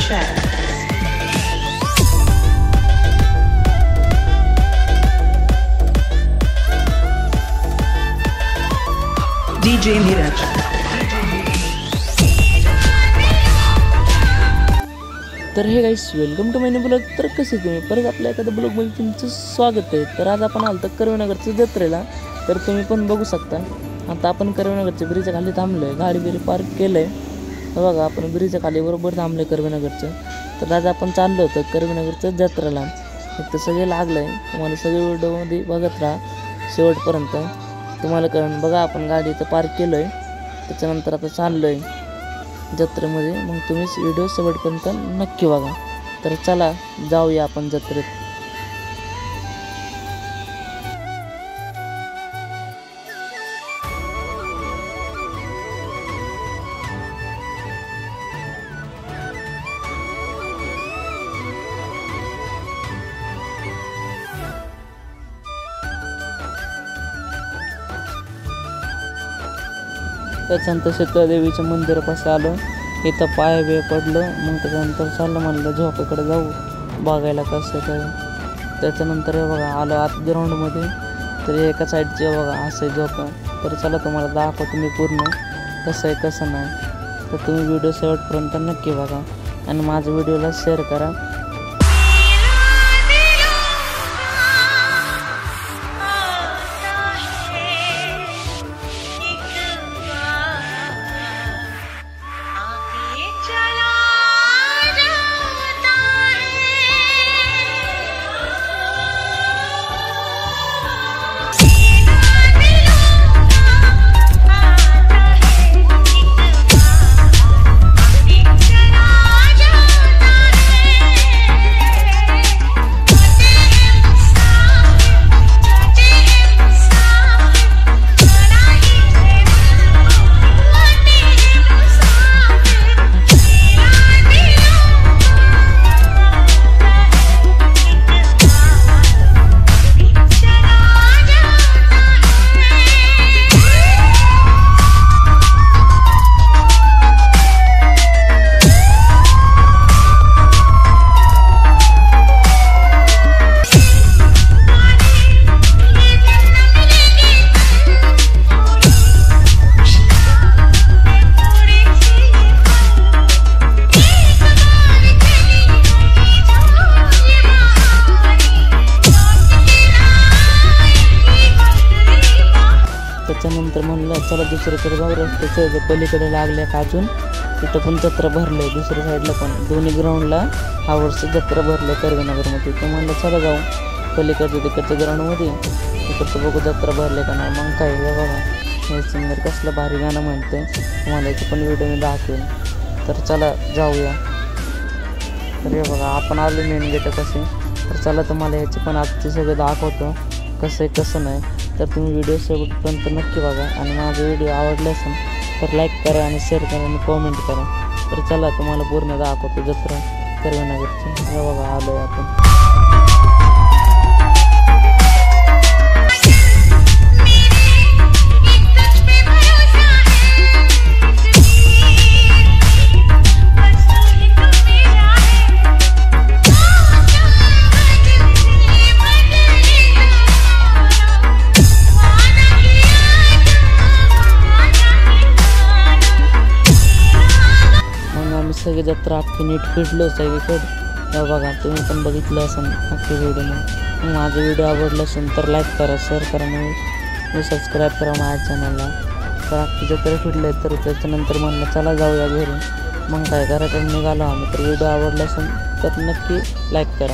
check. DJ Neeraj. तर hey guys, welcome to my new blog. तर कसे तुम्ही परत आपल्या एखाद्या ब्लॉगमध्ये तुमचं स्वागत आहे. तर आज आपण आलो तर कर्वेनगरच्या जत्रेला. तर तुम्ही पण बघू शकता. आता आपण कर्वेनगरच्या ब्रिजच्या खाली थांबलो आहे. गाडी बिरी पार्क केलं आहे. बघा, आपण ब्रिजच्या खाली बरोबर थांबलो आहे कर्वेनगरचं. तर आज आपण चाललो होतं कर्वेनगरच्या जत्रेला. तर सगळे लागलं आहे. तुम्हाला सगळे व्हिडिओमध्ये बघत राहा शेवटपर्यंत, तुम्हाला कळण. बघा, आपण गाडी इथं पार्क केलं आहे. त्याच्यानंतर आता चाललो आहे जत्रेमध्ये. मग तुम्ही व्हिडिओ शेवटपर्यंत नक्की बघा. तर चला जाऊया आपण जत्रेत. त्याच्यानंतर शीतळादेवीच्या मंदिरापाशी आलो. इथं पाय बे पडलं. मग त्याच्यानंतर चाललं म्हणलं झोपेकडे जाऊ बघायला कसं काय. त्याच्यानंतर बघा आलो आत ग्राउंडमध्ये. तर एका साईडचे बघा असं झोपा. तर चला तुम्हाला दाखवतो मी पूर्ण कसं आहे कसं नाही. तर तुम्ही व्हिडिओ शेवटपर्यंत नक्की बघा आणि माझ्या व्हिडिओला शेअर करा. त्याच्यानंतर म्हणलं चला दुसरीकडे जाऊ. रस्त्याच्या पलीकडे लागल्या का अजून तिथं पण जत्रा भरलं आहे. दुसऱ्या साईडला पण दोन्ही ग्राउंडला हा वर्ष जत्रा भरलं आहे कर्वेनगरमध्ये. तर म्हणलं चला जाऊ पलीकडच्या तिकडच्या ग्राउंडमध्ये. तिकडचं बघू जत्रा भरले का नाही. मग काय हे बघा, हे सिंगर कसलं भारी गाणं म्हणते. तुम्हाला याची पण व्हिडिओ मी दाखवेन. तर चला जाऊया. तर हे बघा आपण आलो मेन गेट कसे. तर चला तुम्हाला ह्याची पण आजचे सगळं दाखवतो कसं आहे कसं नाही. तर तुम्ही व्हिडिओ शेवटपर्यंत नक्की बघा आणि माझा व्हिडिओ आवडला असेल तर लाईक करा आणि शेअर करा आणि कॉमेंट करा. तर चला तुम्हाला पूर्ण दाखवतो जत्रा कर्वेनगरची. हे बघा आलो आहे आपण. सगळी जत्रा अख्खी नीट फिरलो सगळीकडे. हे बघा, तुम्ही पण बघितलं असेल अख्खी व्हिडिओ. मग माझा व्हिडिओ आवडला असेल तर लाईक करा, शेअर करा आणि सबस्क्राईब करा माझ्या चॅनलला. तर अख्खी जत्रा फिरलं आहे. तर त्याच्यानंतर म्हणलं चला जाऊया घरी. मग काय घराकडे निघालो आम्ही. तर व्हिडिओ आवडला असेल तर नक्की लाईक करा.